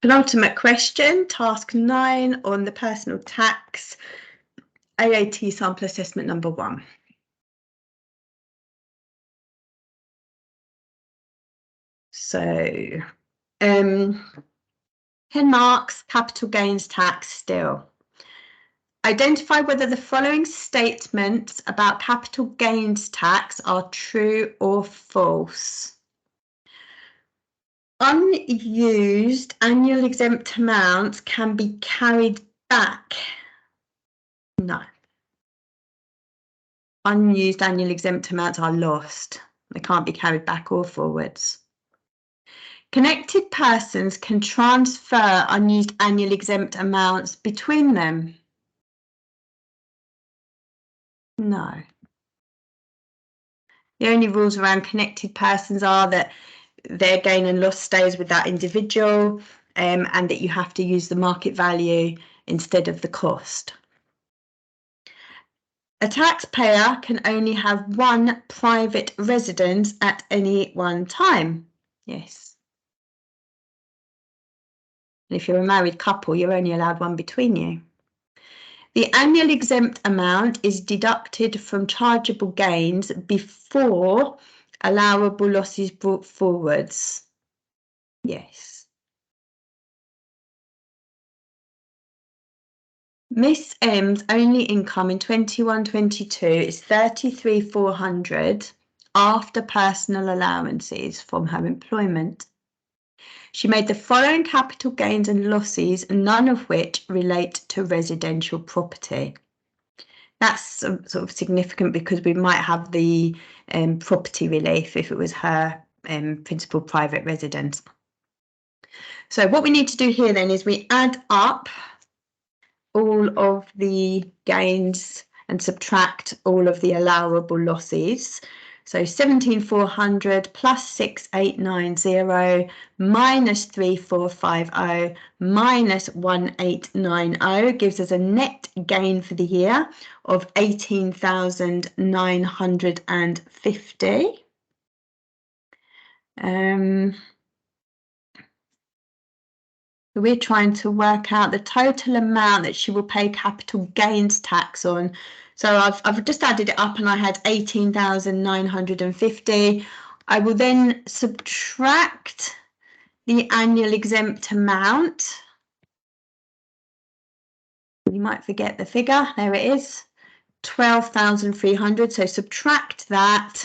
Penultimate question, task 9 on the personal tax, AAT sample assessment number 1. So, 10 marks, capital gains tax still. Identify whether the following statements about capital gains tax are true or false. Unused annual exempt amounts can be carried back. No. Unused annual exempt amounts are lost. They can't be carried back or forwards. Connected persons can transfer unused annual exempt amounts between them. No. The only rules around connected persons are that their gain and loss stays with that individual, and that you have to use the market value instead of the cost. A taxpayer can only have one private residence at any one time. Yes. And if you're a married couple, you're only allowed one between you. The annual exempt amount is deducted from chargeable gains before allowable losses brought forwards. Yes. Miss M's only income in 21-22 is 33,400 after personal allowances from her employment. She made the following capital gains and losses, none of which relate to residential property. That's sort of significant because we might have the property relief if it was her principal private residence. So what we need to do here then is we add up all of the gains and subtract all of the allowable losses. So 17,400 plus 6,890 minus 3,450 minus 1,890 gives us a net gain for the year of 18,950. We're trying to work out the total amount that she will pay capital gains tax on. So I've just added it up and I had 18,950. I will then subtract the annual exempt amount. You might forget the figure. There it is, 12,300. So subtract that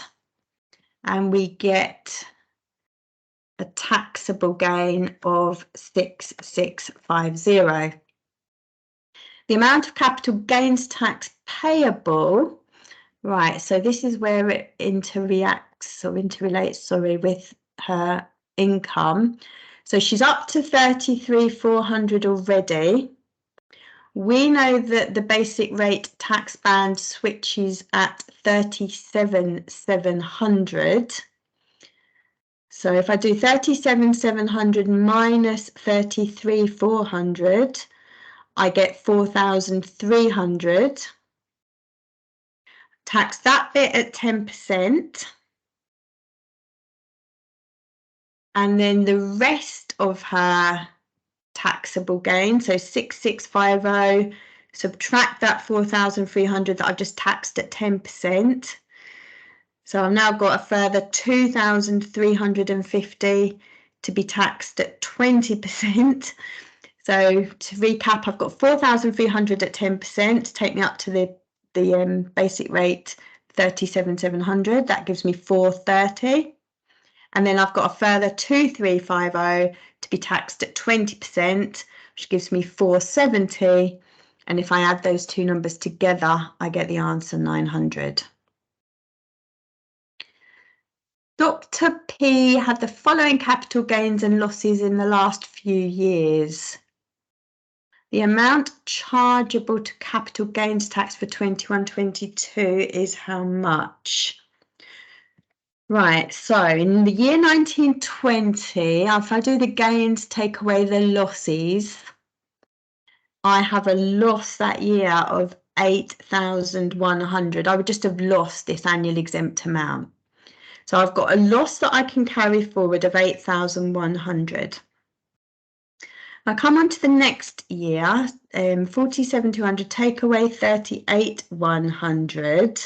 and we get a taxable gain of 6,650. The amount of capital gains tax payable, right, so this is where it interrelates with her income. So she's up to 33,400 already. We know that the basic rate tax band switches at 37,700. So if I do 37,700 minus 33,400, I get 4,300. Tax that bit at 10%. And then the rest of her taxable gain, so 6,650, subtract that 4,300 that I've just taxed at 10%. So I've now got a further 2,350 to be taxed at 20%. So to recap, I've got 4,300 at 10% to take me up to the basic rate 37,700. That gives me 430. And then I've got a further 2,350 to be taxed at 20%, which gives me 470. And if I add those two numbers together, I get the answer 900. Dr. P had the following capital gains and losses in the last few years. The amount chargeable to capital gains tax for 21-22 is how much? Right, so in the year 1920, if I do the gains, take away the losses, I have a loss that year of 8,100. I would just have lost this annual exempt amount. So I've got a loss that I can carry forward of 8,100. I come on to the next year, 47,200, take away 38,100.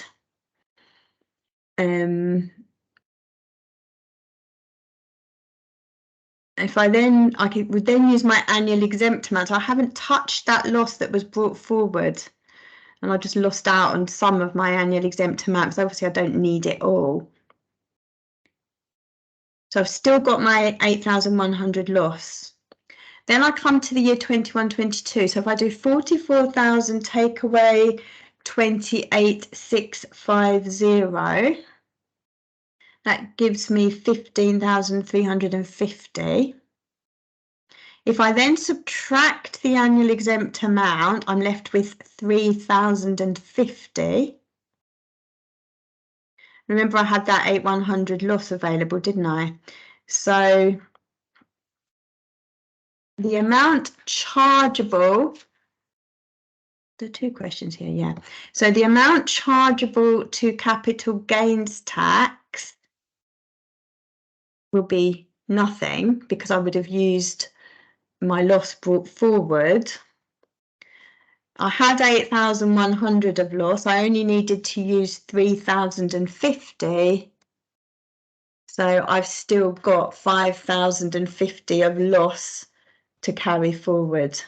If I would then use my annual exempt amount. I haven't touched that loss that was brought forward, and I just lost out on some of my annual exempt amount because obviously I don't need it all. So I've still got my 8,100 loss. Then I come to the year 21-22. So if I do 44,000 take away 28,650, that gives me 15,350. If I then subtract the annual exempt amount, I'm left with 3,050. Remember, I had that 8,100 loss available, didn't I? So the amount chargeable, there are two questions here, yeah. So the amount chargeable to capital gains tax will be nothing because I would have used my loss brought forward. I had 8,100 of loss. I only needed to use 3,050. So I've still got 5,050 of loss to carry forward.